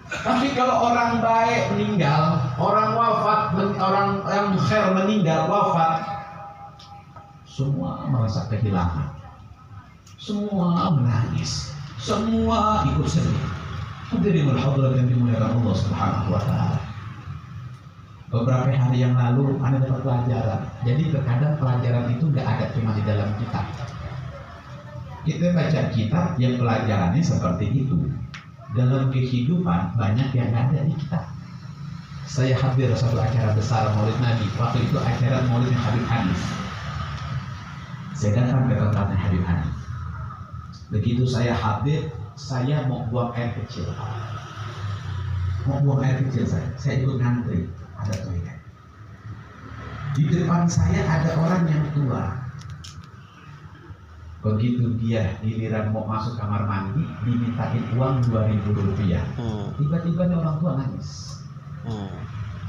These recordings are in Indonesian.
Tapi kalau orang baik meninggal, orang wafat, orang yang khair meninggal wafat, semua merasa kehilangan, semua menangis, semua ikut sedih. Hadirin hadirat yang dimuliakan Allah Subhanahu wa taala. Beberapa hari yang lalu Anda dapat pelajaran. Jadi terkadang pelajaran itu nggak ada cuma di dalam kitab. Kita baca kitab yang pelajarannya seperti itu. Dalam kehidupan banyak yang ada di kitab. Saya hadir satu acara besar Maulid Nabi. Waktu itu acara Maulid Habib Hanif. Saya datang ke tempatnya Habib Hanif. Begitu saya hadir, saya mau buang air kecil. Mau buang air kecil saya ikut ngantri. Ada toilet. Di depan saya ada orang yang tua. Begitu dia giliran mau masuk kamar mandi, dimintain uang Rp2.000. Tiba-tiba orang tua nangis.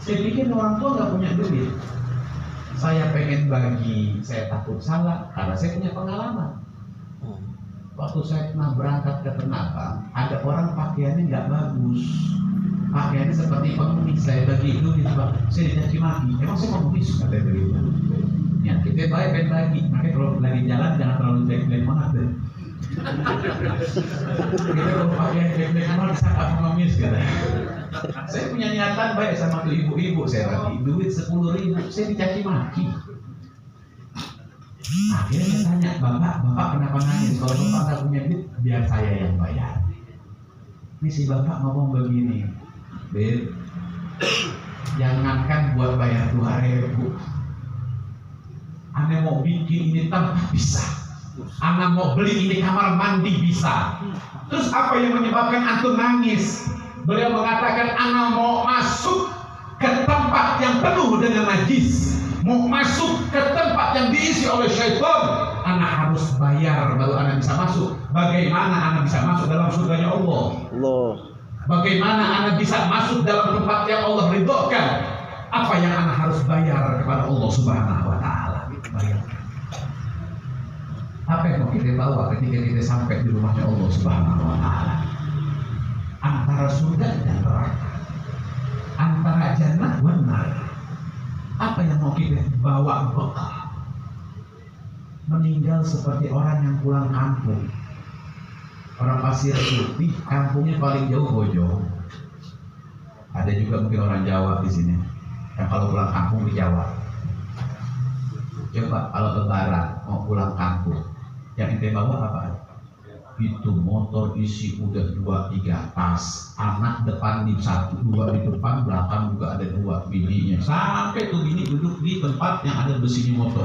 Saya pikir orang tua nggak punya duit. Saya pengen bagi, saya takut salah karena saya punya pengalaman. Waktu saya pernah berangkat ke Tanah, ada orang pakaiannya nggak bagus, pakaiannya seperti pengemis. Saya bagi duit, Pak, saya dicaci maki. Emang saya pengemis? Kata dia. Ya kita baik dan bagi, makanya kalau lagi jalan jangan terlalu baik-baik banget deh. Kita kalau pakai baik-baik banget disangka pengemis kata. Saya punya niatan baik sama tuh ibu-ibu, saya bagi duit 10.000, saya dicaci maki. Akhirnya saya tanya, bapak kenapa nangis? Kalau bapak nggak punya duit, biar saya yang bayar. Ini si bapak ngomong begini, Beb, jangankan buat bayar 2.000, Ane mau bikin ini tempat bisa, Ane mau beli ini kamar mandi bisa. Terus apa yang menyebabkan antum nangis? Beliau mengatakan, Ane mau masuk ke tempat yang penuh dengan najis, mau masuk ke tempat yang diisi oleh syaitan, anak harus bayar baru anak bisa masuk. Bagaimana anak bisa masuk dalam surganya Allah? Bagaimana anak bisa masuk dalam tempat yang Allah ridhokan? Apa yang anak harus bayar kepada Allah Subhanahu wa Ta'ala? Bayar. Apa yang mau kita bawa ketika kita sampai di rumahnya Allah Subhanahu wa Ta'ala? Antara surga dan neraka, antara jannah dan neraka. Apa yang mau kita bawa bekal? Meninggal seperti orang yang pulang kampung. Orang Pasir Putih, kampungnya paling jauh Bojong. Ada juga mungkin orang Jawa di sini yang kalau pulang kampung di Jawa. Coba kalau lebaran mau pulang kampung, yang ente bawa apa? Itu motor isi udah 2-3 tas, anak depan di 1, 2 di depan, belakang juga ada 2 bininya. Sampai tuh bini duduk di tempat yang ada besinya motor.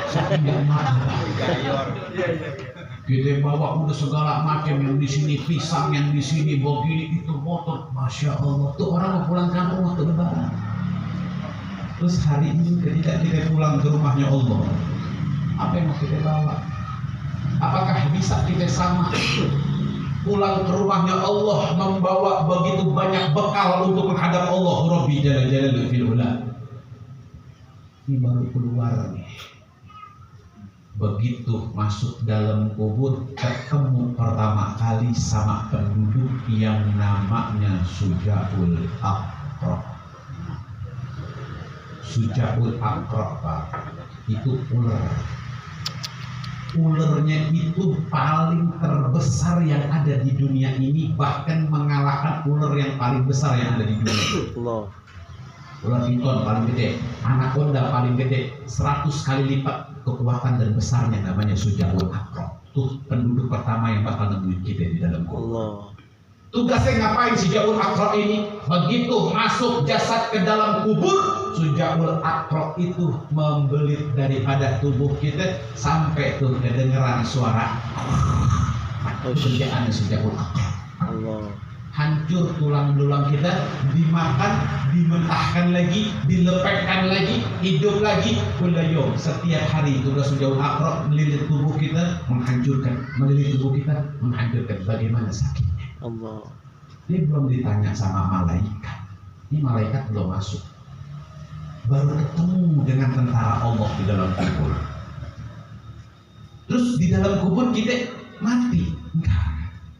Saking yang marah. Kita bawa udah segala macam, yang di sini pisang, yang di sini begini, itu motor. Masya Allah, tuh orang mau pulang kampung waktu lebaran. Terus hari ini ketika kita pulang ke rumahnya Allah, apa yang mau kita bawa? Apakah bisa kita sama pulang ke rumahnya Allah membawa begitu banyak bekal untuk menghadap Allah Rabbi Jalla Jalaluhu fil ula? Ini baru keluar nih. Begitu masuk dalam kubur, ketemu pertama kali sama penduduk yang namanya Sujaul Aqra. Sujaul Aqra, Pak, itu ular. Ularnya itu paling terbesar yang ada di dunia ini, bahkan mengalahkan ular yang paling besar yang ada di dunia. Ular piton paling gede, anaconda paling gede, 100 kali lipat kekuatan dan besarnya, namanya Sujaul Aqra. Tuh penduduk pertama yang bakal nemuin kita di dalam kubur. Tugasnya ngapain Sujaul Aqra ini? Begitu masuk jasad ke dalam kubur, Sujaul Aqra itu membelit daripada tubuh kita sampai tuh kedengeran suara. Kerjaannya Sujaul Aqra. Hancur tulang-tulang kita, dimakan, dimentahkan lagi, dilepekkan lagi, hidup lagi. Kulayom, setiap hari tugas Sujaul Aqra melilit tubuh kita, menghancurkan, melilit tubuh kita, menghancurkan. Bagaimana sakitnya? Allah. Ini belum ditanya sama malaikat. Ini malaikat belum masuk. Baru ketemu dengan tentara Allah di dalam kubur. Terus di dalam kubur kita mati? Enggak.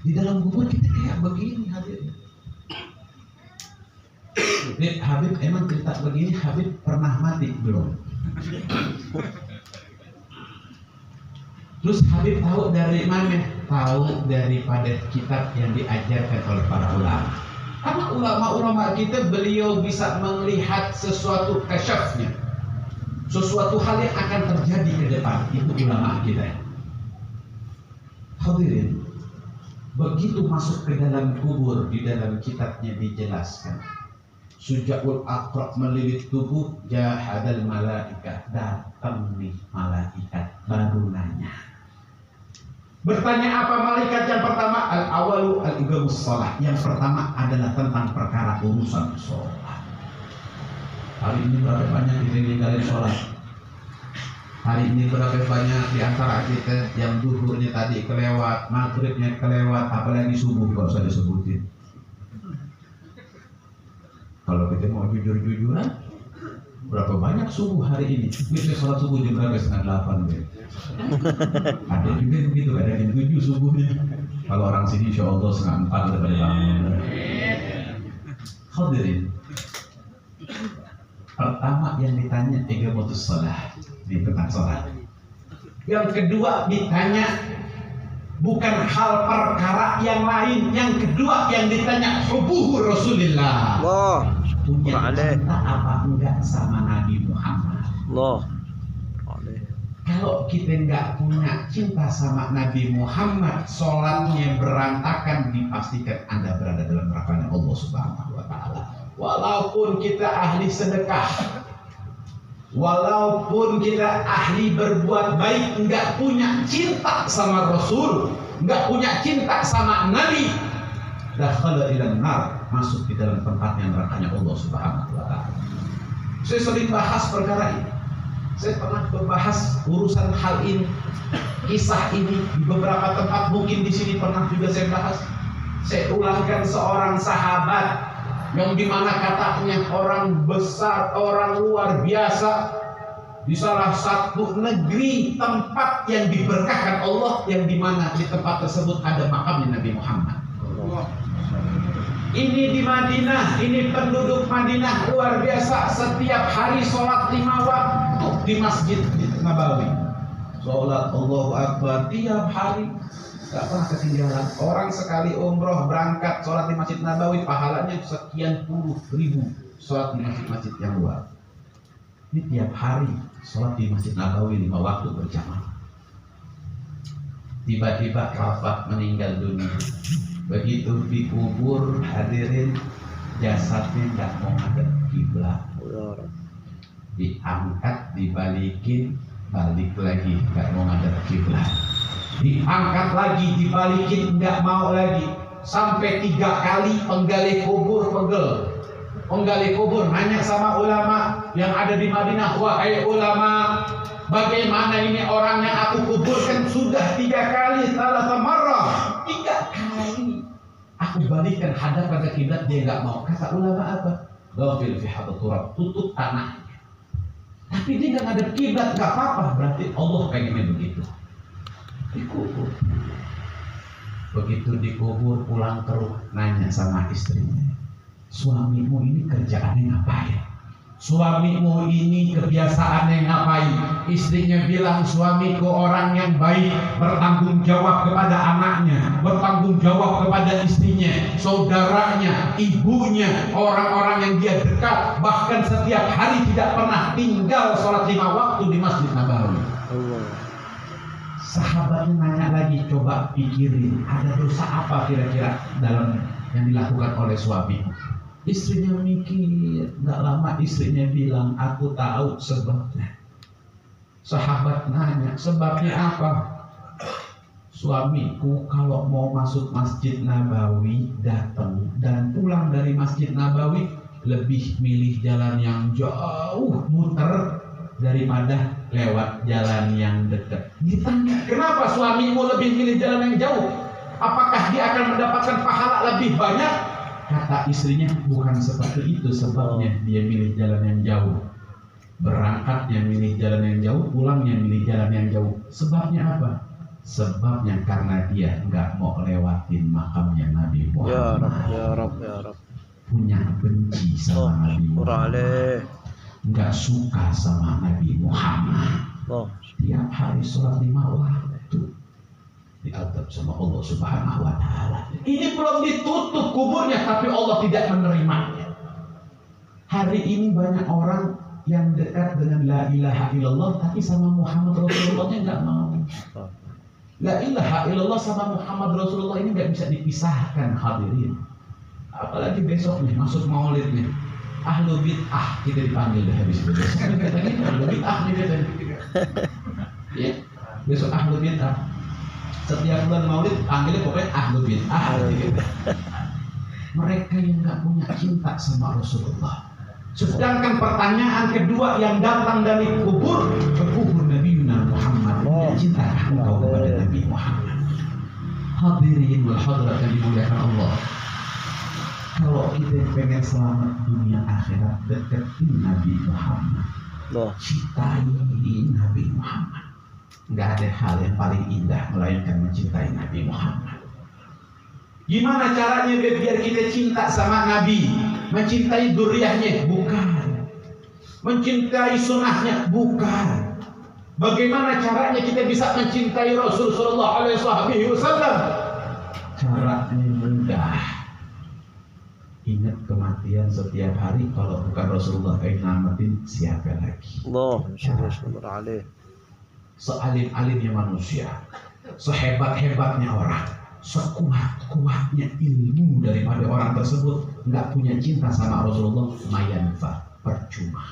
Di dalam kubur kita kayak begini hadirnya. Habib emang cerita begini, Habib pernah mati belum? Terus Habib tahu dari mana? Tahu daripada kitab yang diajarkan oleh para ulama. Karena ulama-ulama kita, beliau bisa melihat sesuatu kasyafnya, sesuatu hal yang akan terjadi ke depan. Itu ulama kita. Hadirin, begitu masuk ke dalam kubur, di dalam kitabnya dijelaskan, Sujaul Aqra melilit tubuh, jahadal malaikat, datang nih malaikat baru nanya. Bertanya apa malaikat? Yang pertama, al-awalu al-ibamus sholat. Yang pertama adalah tentang perkara urusan sholat. Hari ini berapa banyak kita ninggalin sholat? Hari ini berapa banyak di antara kita yang duhurnya tadi kelewat, maghribnya kelewat, apalagi subuh kalau saya disebutin. Kalau kita mau jujur-jujuran, Berapa banyak subuh hari ini? Biasanya sholat subuh jam berapa? Setengah 8 gitu. Ada juga begitu, ada jam 7 subuhnya. Kalau orang sini insya Allah setengah 4 udah pada bangun. Hadirin, pertama yang ditanya iqamatus shalah, di tentang sholat. Yang kedua ditanya bukan hal perkara yang lain. Yang kedua yang ditanya hubbuhu Rasulillah. Punya cinta apa enggak sama Nabi Muhammad? Kalau kita enggak punya cinta sama Nabi Muhammad, sholatnya berantakan, dipastikan Anda berada dalam neraka Allah Subhanahu wa Ta'ala. Walaupun kita ahli sedekah, walaupun kita ahli berbuat baik, enggak punya cinta sama Rasul, enggak punya cinta sama Nabi, dakhala ilan nar, masuk di dalam tempatnya nerakanya Allah Subhanahu wa Ta'ala. Saya sering bahas perkara ini. Saya pernah membahas urusan hal ini, kisah ini di beberapa tempat, mungkin di sini pernah juga saya bahas. Saya ulangkan seorang sahabat yang dimana katanya orang besar, orang luar biasa di salah satu negeri, tempat yang diberkahkan Allah, yang dimana di tempat tersebut ada makamnya Nabi Muhammad. Ini di Madinah, ini penduduk Madinah luar biasa, setiap hari sholat 5 waktu di Masjid Nabawi. Sholat Allahu Akbar tiap hari, gak pernah ketinggalan. Orang sekali umroh berangkat sholat di Masjid Nabawi, pahalanya sekian puluh ribu sholat di masjid-masjid yang luar. Ini tiap hari sholat di Masjid Nabawi 5 waktu berjamaah. Tiba-tiba wafat, meninggal dunia. Begitu dikubur, hadirin, jasadnya nggak mau ngadep kiblat, diangkat, dibalikin, balik lagi nggak mau ngadep kiblat, diangkat lagi, dibalikin, nggak mau lagi, sampai 3 kali penggali kubur pegel. Penggali kubur nanya sama ulama yang ada di Madinah, wahai ulama, bagaimana ini orang yang aku kuburkan sudah 3 kali, salah marrah, 3 kali aku balikkan hadapan ke kiblat, dia nggak mau. Kata ulama apa? Ghafil fi hadat turab, tutup tanahnya. Tapi dia nggak ngadep kiblat, nggak apa-apa. Berarti Allah pengennya begitu. Dikubur. Begitu dikubur, pulang ke rumah, nanya sama istrinya, suamimu ini kerjaannya ngapain? Suamimu ini kebiasaannya ngapain? Istrinya bilang, suamiku orang yang baik, bertanggung jawab kepada anaknya, bertanggung jawab kepada istrinya, saudaranya, ibunya, orang-orang yang dia dekat, bahkan setiap hari tidak pernah tinggal sholat 5 waktu di Masjid Nabawi. Sahabatnya nanya lagi, coba pikirin, ada dosa apa kira-kira dalam yang dilakukan oleh suamimu? Istrinya mikir, nggak lama istrinya bilang, aku tahu sebabnya. Sahabat nanya, sebabnya apa? Suamiku kalau mau masuk Masjid Nabawi, datang dan pulang dari Masjid Nabawi, lebih milih jalan yang jauh, muter, daripada lewat jalan yang dekat. Ditanya, kenapa suamimu lebih milih jalan yang jauh? Apakah dia akan mendapatkan pahala lebih banyak? Kata istrinya, bukan seperti itu sebabnya dia milih jalan yang jauh. Berangkatnya milih jalan yang jauh, pulangnya milih jalan yang jauh. Sebabnya apa? Sebabnya karena dia nggak mau lewatin makamnya Nabi Muhammad. Ya Rab. Punya benci sama Nabi Muhammad. Nggak suka sama Nabi Muhammad. Tiap hari sholat 5 waktu. Diadab sama Allah Subhanahu wa Ta'ala. Ini belum ditutup kuburnya, tapi Allah tidak menerimanya. Hari ini banyak orang yang dekat dengan la ilaha illallah, tapi sama Muhammad Rasulullah-nya nggak mau. La ilaha illallah sama Muhammad Rasulullah ini nggak bisa dipisahkan, hadirin. Apalagi besok nih, masuk maulidnya, ahlu bid'ah kita dipanggil deh habis itu. Besok katanya ahlu bid'ah nih katanya. Ya, besok ahlu bid'ah. Setiap bulan maulid panggilnya pokoknya ahlu bid'ah. Mereka yang nggak punya cinta sama Rasulullah. Sedangkan pertanyaan kedua yang datang dari kubur Nabi Muhammad, cinta engkau kepada Nabi Muhammad. Hadirin wal hadirat yang dimuliakan Allah. Kalau Kalau kita pengen selamat dunia akhirat, deketin Nabi Muhammad. Cintai Nabi Muhammad. Nggak ada hal yang paling indah melainkan mencintai Nabi Muhammad. Gimana caranya biar kita cinta sama Nabi? Mencintai dzurriyyahnya? Bukan. Mencintai sunnahnya? Bukan. Bagaimana caranya kita bisa mencintai Rasul sallallahu alaihi wasallam? Caranya mudah. Ingat kematian setiap hari. Kalau bukan Rasulullah yang nyelamatin, siapa lagi? Sealim-alimnya manusia, sehebat-hebatnya orang, sekuat-kuatnya ilmu daripada orang tersebut, nggak punya cinta sama Rasulullah, mayanfa, percuma.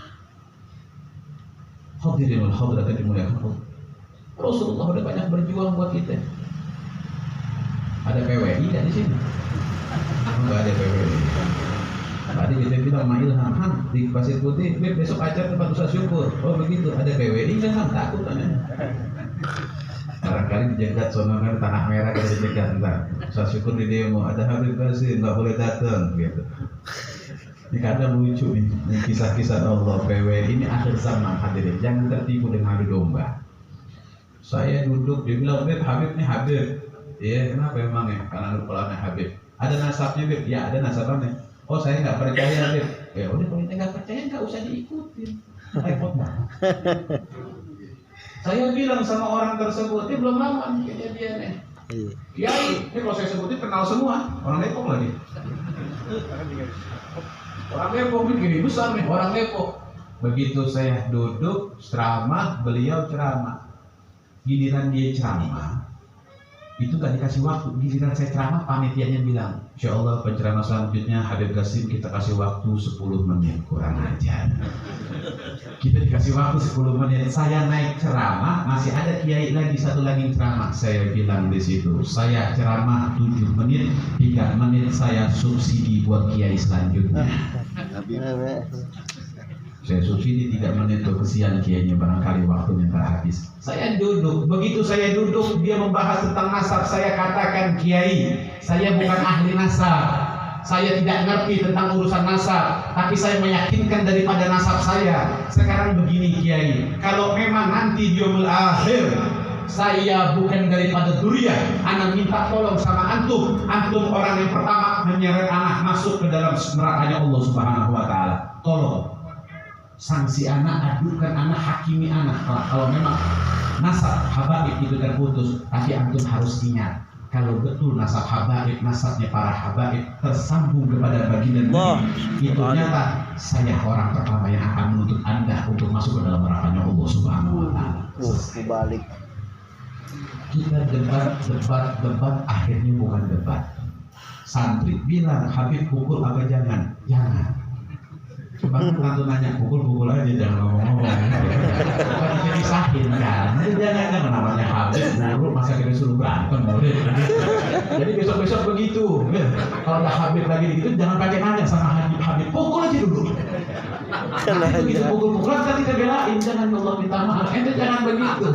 Hadirin wal hadirat yang dimuliakan Allah, Rasulullah udah banyak berjuang buat kita. Ada PWI nggak di sini? Nggak ada PWI. Tadi kita bilang sama Ilham, di Pasir Putih, besok acara tempat usaha syukur. Oh begitu, ada PWI nggak Ham? Takut tanya. Barangkali dijegat sono kan tanah merah kita dijegat entar. Usaha syukur di demo, ada Habib Basir nggak boleh datang gitu. Ini kadang lucu nih kisah-kisah Allah PWI ini akhir zaman hadirin. Jangan tertipu dengan adu domba. Saya duduk, dia bilang Habib nih Habib. Ya kenapa emang ya? Karena lupa Habib. Ada nasabnya Habib? Ya ada nasabannya. Oh saya nggak percaya Beb. Ya udah kalau kita nggak percaya nggak usah diikutin. Repot banget. Saya bilang sama orang tersebut, dia belum lama kejadiannya. Kiai, ini kalau saya sebutin kenal semua. Orang Depok lagi. Orang Depok ini gini besar nih, orang Depok. Begitu saya duduk ceramah, beliau ceramah. Giliran dia ceramah, itu gak dikasih waktu. Giliran saya ceramah, panitianya bilang, Insya Allah penceramah selanjutnya Habib Qasim kita kasih waktu 10 menit. Kurang ajar. Kita dikasih waktu 10 menit. Saya naik ceramah, masih ada kiai lagi satu lagi ceramah. Saya bilang di situ, saya ceramah 7 menit, 3 menit saya subsidi buat kiai selanjutnya. Saya subsidi 3 menit tuh, kesian kiainya barangkali waktunya tak habis. Saya duduk, begitu saya duduk dia membahas tentang nasab, saya katakan kiai, saya bukan ahli nasab, saya tidak ngerti tentang urusan nasab, tapi saya meyakinkan daripada nasab saya. Sekarang begini kiai, kalau memang nanti di yaumul akhir saya bukan daripada dzurriyyah, anak minta tolong sama antum orang yang pertama menyeret anak masuk ke dalam nerakanya Allah Subhanahu wa taala. Tolong sanksi anak, adukan anak, hakimi anak. Kalau memang nasab habaib itu terputus, tapi antum harus ingat, kalau betul nasab habaib, nasabnya para habaib tersambung kepada baginda Nabi, itu nyata saya orang pertama yang akan menuntut anda untuk masuk ke dalam nerakanya Allah Subhanahu wa taala. Balik. Kita debat, akhirnya bukan debat. Santri bilang Habib pukul apa jangan? Jangan. Bahkan tante nanya pukul aja, jangan ngomong-ngomong. Bukan dipisahin kan? Jangan namanya Habib guru masa kita suruh berantem murid. Jadi besok begitu. Kalau ada Habib lagi gitu jangan pakai nanya sama Habib pukul aja dulu. Begitu pukul-pukulan kan kita belain, jangan Allah minta maaf. Ente jangan begitu.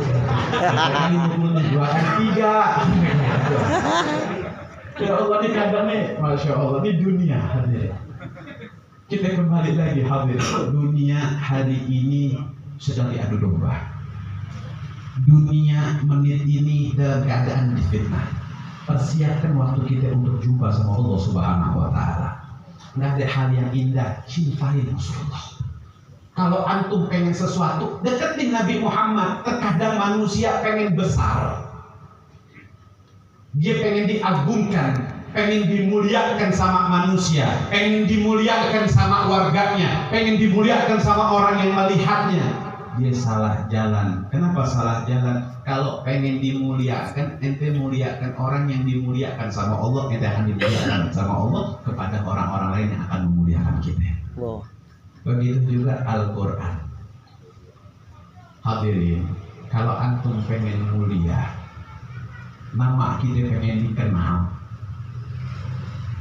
Ini pukulnya 2 kali 3. Ya Allah di kandangnya, masya Allah di dunia hadir. Kita kembali lagi hadir. Dunia hari ini sedang diadu domba. Dunia menit ini dalam keadaan difitnah. Persiapkan waktu kita untuk jumpa sama Allah Subhanahu wa taala. Nggak ada hal yang indah, cintai Rasulullah. Kalau antum pengen sesuatu, deketin Nabi Muhammad. Terkadang manusia pengen besar, dia pengen diagungkan, pengen dimuliakan sama manusia, pengen dimuliakan sama warganya, pengen dimuliakan sama orang yang melihatnya. Dia salah jalan. Kenapa salah jalan? Kalau pengen dimuliakan, ente muliakan orang yang dimuliakan sama Allah, ente akan dimuliakan sama Allah kepada orang-orang lain yang akan memuliakan kita. Begitu juga Al-Quran. Hadirin, kalau antum pengen mulia, nama kita pengen dikenal,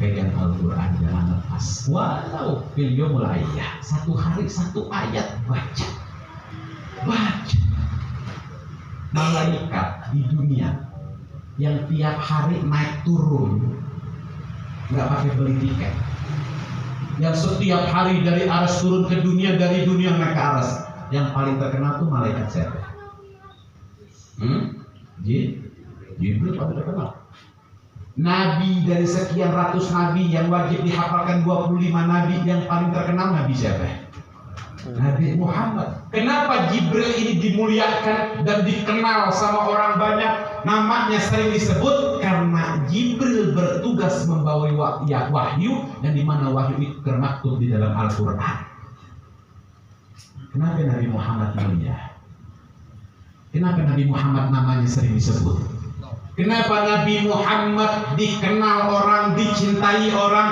pegang Al-Quran jangan lepas. Walau video mulai ya, 1 hari 1 ayat baca. Malaikat di dunia yang tiap hari naik turun, nggak pakai beli tiket, yang setiap hari dari aras turun ke dunia, dari dunia naik ke aras. Yang paling terkenal tuh malaikat siapa? Jibril paling terkenal. Nabi dari sekian ratus nabi yang wajib dihafalkan 25 nabi, yang paling terkenal nabi siapa? Nabi Muhammad. Kenapa Jibril ini dimuliakan dan dikenal sama orang banyak? Namanya sering disebut karena Jibril bertugas membawa wahyu, dan di mana wahyu itu termaktub di dalam Al-Quran. Kenapa Nabi Muhammad mulia? Kenapa Nabi Muhammad namanya sering disebut? Kenapa Nabi Muhammad dikenal orang, dicintai orang?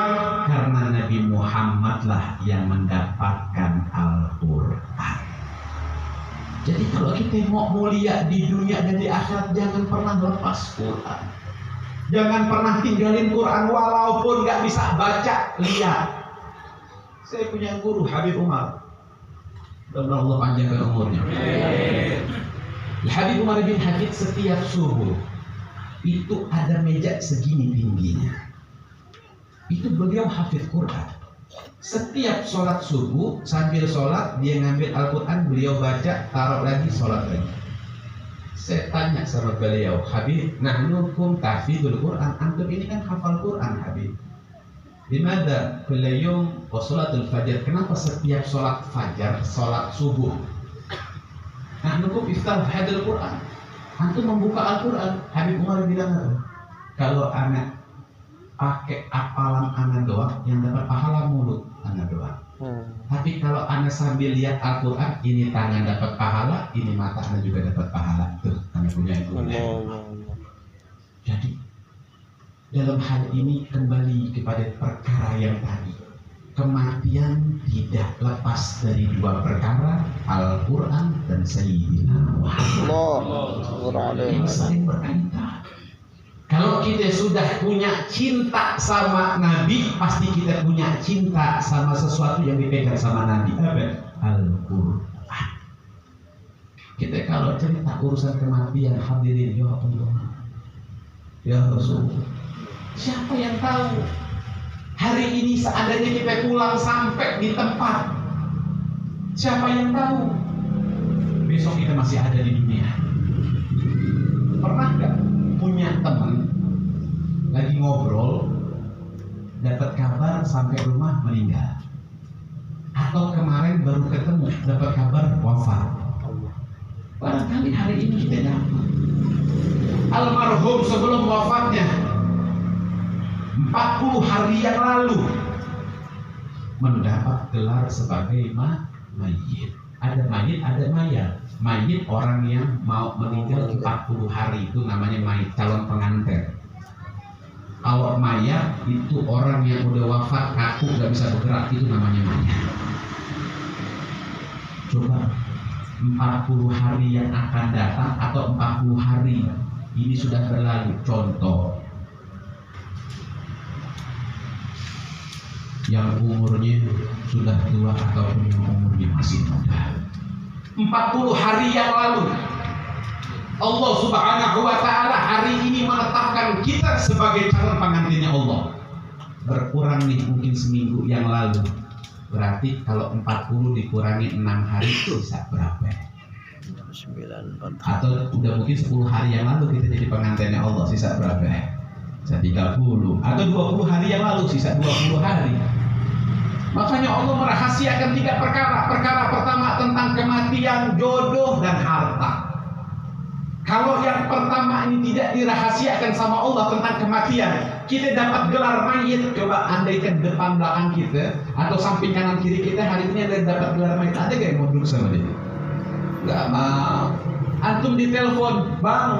Karena Nabi Muhammadlah yang mendapatkan Al-Quran. Jadi kalau kita mau mulia di dunia dan di akhirat, jangan pernah lepas Quran. Jangan pernah tinggalin Quran walaupun gak bisa baca, lihat. Saya punya guru Habib Umar. Allah panjangkan umurnya. Habib Umar bin Hafid setiap subuh itu ada meja segini tingginya. Itu beliau hafid Quran. Setiap sholat subuh, sambil sholat dia ngambil Al-Quran, beliau baca, taruh lagi, sholat lagi. Saya tanya sama beliau, Habib, nahnukum tahfidul Quran, antum ini kan hafal Quran Habib. Dimana beliau sholatul fajar, kenapa setiap sholat fajar, sholat subuh nahnukum iftah hadil Quran, antum membuka Al-Quran? Habib Umar bilang, kalau anak pakai apalan anak doang, yang dapat pahala mulut anak doang. Tapi kalau anak sambil lihat Al-Quran, ini tangan dapat pahala, ini mata anak juga dapat pahala. Tuh, anak punya itu. Jadi dalam hal ini kembali kepada perkara yang tadi, kematian tidak lepas dari dua perkara, Al-Quran dan Sayyidina Muhammad. Ini saling berkaitan. Kalau kita sudah punya cinta sama Nabi, pasti kita punya cinta sama sesuatu yang dipegang sama Nabi. Apa? Al-Quran. Kita kalau cerita urusan kematian, hadirin ya Allah, ya Rasul, siapa yang tahu hari ini seandainya kita pulang sampai di tempat, siapa yang tahu besok kita masih ada di dunia? Pernah gak punya teman lagi ngobrol, dapat kabar sampai rumah meninggal, atau kemarin baru ketemu dapat kabar wafat? Barangkali hari ini kita dapat. Almarhum sebelum wafatnya 40 hari yang lalu mendapat gelar sebagai mayit. Ada mayit, ada mayat. Mayit orang yang mau meninggal 40 hari, itu namanya mayit, calon pengantin. Kalau mayat itu orang yang udah wafat, kaku, gak bisa bergerak, itu namanya mayat. Coba 40 hari yang akan datang atau 40 hari ini sudah berlalu. Contoh, yang umurnya sudah tua ataupun yang umurnya masih muda, 40 hari yang lalu Allah Subhanahu wa ta'ala hari ini menetapkan kita sebagai calon pengantinnya Allah. Berkurang nih mungkin seminggu yang lalu, berarti kalau 40 dikurangi 6 hari sisa berapa? 9. Atau udah mungkin 10 hari yang lalu kita jadi pengantinnya Allah, sisa berapa? Sisa 30. Atau 20 hari yang lalu sisa 20 hari. Makanya Allah merahasiakan 3 perkara. Perkara pertama tentang kematian, jodoh, dan harta. Kalau yang pertama ini tidak dirahasiakan sama Allah tentang kematian, kita dapat gelar mayit. Coba andaikan depan belakang kita atau samping kanan kiri kita hari ini ada dapat gelar mayit, ada gak yang mau duduk sama dia? Gak mau. Antum ditelepon, bang,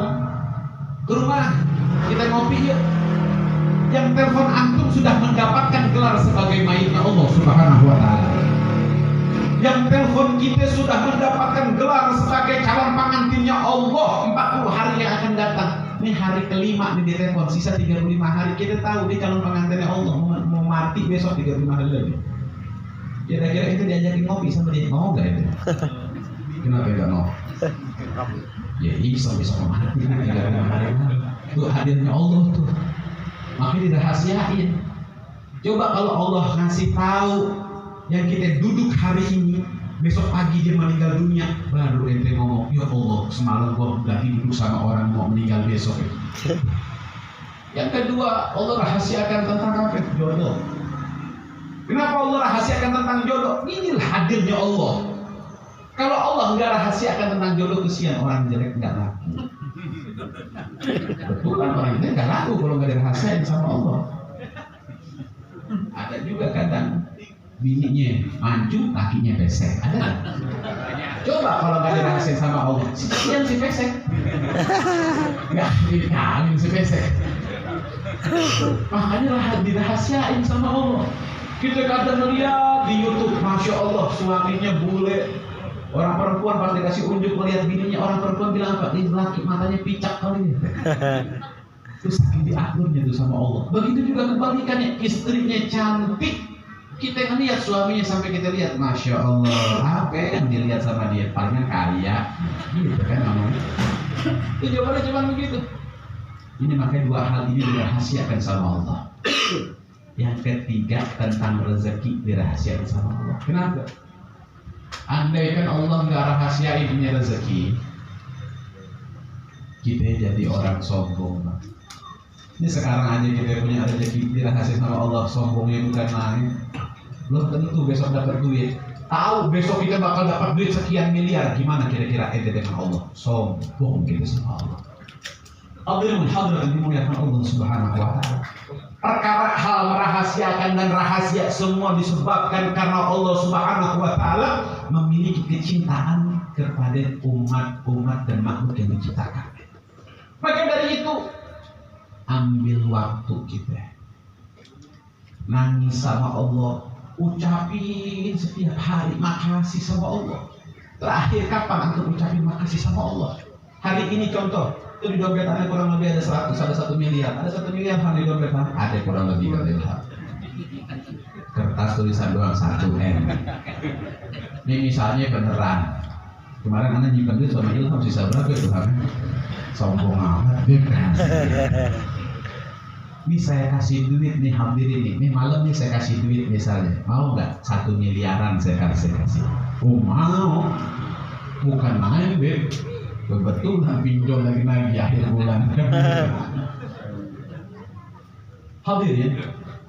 ke rumah kita ngopi yuk. Yang telepon antum sudah mendapatkan gelar sebagai mayitnya Allah Subhanahu wa ta'ala. Yang telepon kita sudah mendapatkan gelar sebagai calon pengantinnya Allah 40 hari yang akan datang. Ini hari kelima nih di telepon, sisa 35 hari. Kita tahu dia calon pengantinnya Allah, mau mati besok 35 hari lagi. Kira-kira itu diajakin ngopi sama dia, mau gak itu? Kenapa gak mau? Ya bisa mau mati 35 hari. Itu hadirnya Allah tuh, makanya dirahasiain. Coba kalau Allah ngasih tahu yang kita duduk hari ini, besok pagi dia meninggal dunia, baru ente ngomong, ya Allah semalam gua udah duduk sama orang mau meninggal besok. Yang kedua, Allah rahasiakan tentang apa? Jodoh. Kenapa Allah rahasiakan tentang jodoh? Inilah hadirnya Allah. Kalau Allah nggak rahasiakan tentang jodoh, kesian orang jelek nggak laku. Betul kan, orang jelek nggak laku kalau nggak dirahasiakan sama Allah. Ada juga kadang bininya mancu, kakinya pesek. Ada nggak? Coba kalau nggak dirahasiakan sama Allah, kesian si pesek. Nggak dikawin si pesek. Makanya dirahasiain sama Allah. Kita kadang melihat di YouTube, Masya Allah suaminya bule. Orang perempuan pas dikasih unjuk melihat bininya, orang perempuan bilang apa? Ini laki matanya picak kali ya. Terus saking diaturnya itu sama Allah. Begitu juga kebalikannya, istrinya cantik, kita ngelihat suaminya sampai kita lihat, Masya Allah, apa yang dilihat sama dia? Palingnya kaya, gitu kan namanya. Itu jawabannya cuma begitu. Ini makanya dua hal ini dirahasiakan sama Allah. Yang ketiga tentang rezeki dirahasiakan sama Allah. Kenapa? Andai kan Allah nggak rahasiain punya rezeki, kita jadi orang sombong. Ini sekarang aja kita punya rezeki dirahasiakan sama Allah, sombongnya bukan main. Belum tentu besok dapat duit. Tahu besok kita bakal dapat duit sekian miliar, gimana kira-kira ente dengan Allah? Sombong kita sama Allah. Hadirin hadirat dimuliakan Allah Subhanahu wa taala. Perkara hal merahasiakan dan rahasia semua disebabkan karena Allah Subhanahu wa taala memiliki kecintaan kepada umat dan makhluk yang diciptakan. Maka dari itu ambil waktu kita nangis sama Allah, ucapin setiap hari makasih sama Allah. Terakhir kapan antum ucapin makasih sama Allah? Hari ini contoh, itu di dompet Anda kurang lebih ada 100, ada 1 miliar, ada 1 miliar di dompet Anda, ada kurang lebih kertas tulisan doang 1 M. Ini misalnya beneran. Kemarin Anda nyimpen duit sama Ilham sisa berapa itu kan? Sombong amat. Ini saya kasih duit nih, hadirin nih malam nih saya kasih duit misalnya, mau nggak 1 miliaran saya kasih? Oh mau, bukan main Beb. Kebetulan pinjol lagi akhir bulan. Hadirin,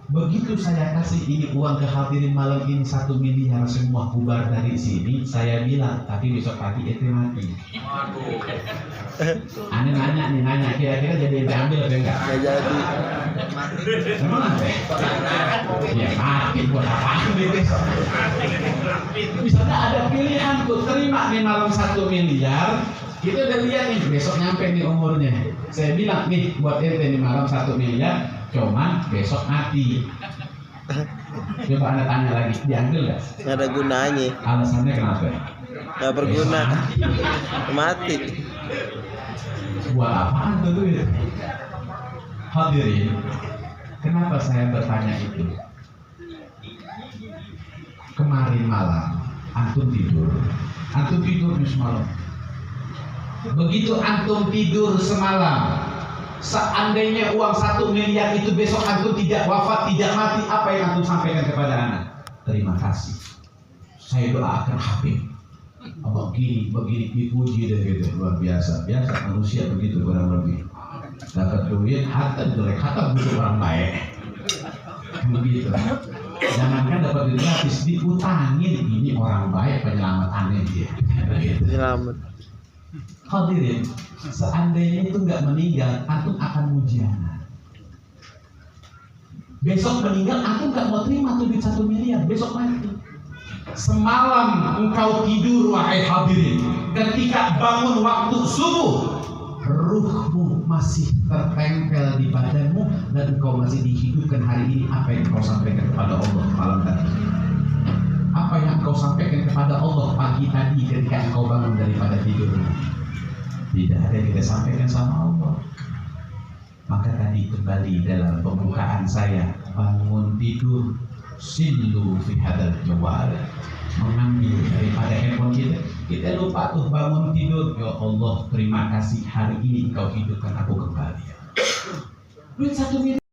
begitu saya kasih ini uang ke hadirin malam ini 1 miliar semua bubar dari sini, saya bilang tapi besok pagi itu mati. Aneh nanya kira-kira jadi yang ambil atau enggak? Nggak jadi. Memang apa? Ya mati buat apa itu? Misalnya ada pilihan tuh, terima nih malam 1 miliar. Kita udah lihat nih besok nyampe nih umurnya. Saya bilang nih buat ente nih malam 1 miliar, cuman besok mati. Coba Anda tanya lagi, diambil nggak? Nggak ada gunanya. Alasannya kenapa? Nggak berguna. Mati. Buat apaan tuh duit? Hadirin, kenapa saya bertanya itu? Kemarin malam antum tidur nih semalam. Begitu antum tidur semalam, seandainya uang 1 miliar itu besok antum tidak wafat, tidak mati, apa yang antum sampaikan kepada anak? Terima kasih, saya doakan Habib. Begini dipuji dan gitu, luar biasa manusia begitu kurang lebih. Dapat duit, harta jelek, harta butuh orang baik. Begitu. Jangankan dapat duit gratis, diutangin, ini orang baik penyelamatannya dia. Selamat. Hadirin, seandainya itu nggak meninggal, antum akan mujiana. Besok meninggal, antum nggak mau terima tuh duit 1 miliar, besok mati. Semalam engkau tidur wahai hadirin, ketika bangun waktu subuh, ruhmu masih tertempel di badanmu dan engkau masih dihidupkan hari ini. Apa yang engkau sampaikan kepada Allah malam tadi? Apa yang engkau sampaikan kepada Allah pagi tadi ketika engkau bangun daripada tidurmu? Tidak ada yang kita sampaikan sama Allah. Maka tadi kembali dalam pembukaan saya, bangun tidur silu fi hadal jawal, mengambil daripada handphone kita lupa tuh bangun tidur, ya Allah terima kasih hari ini engkau hidupkan aku kembali. Duit 1 miliar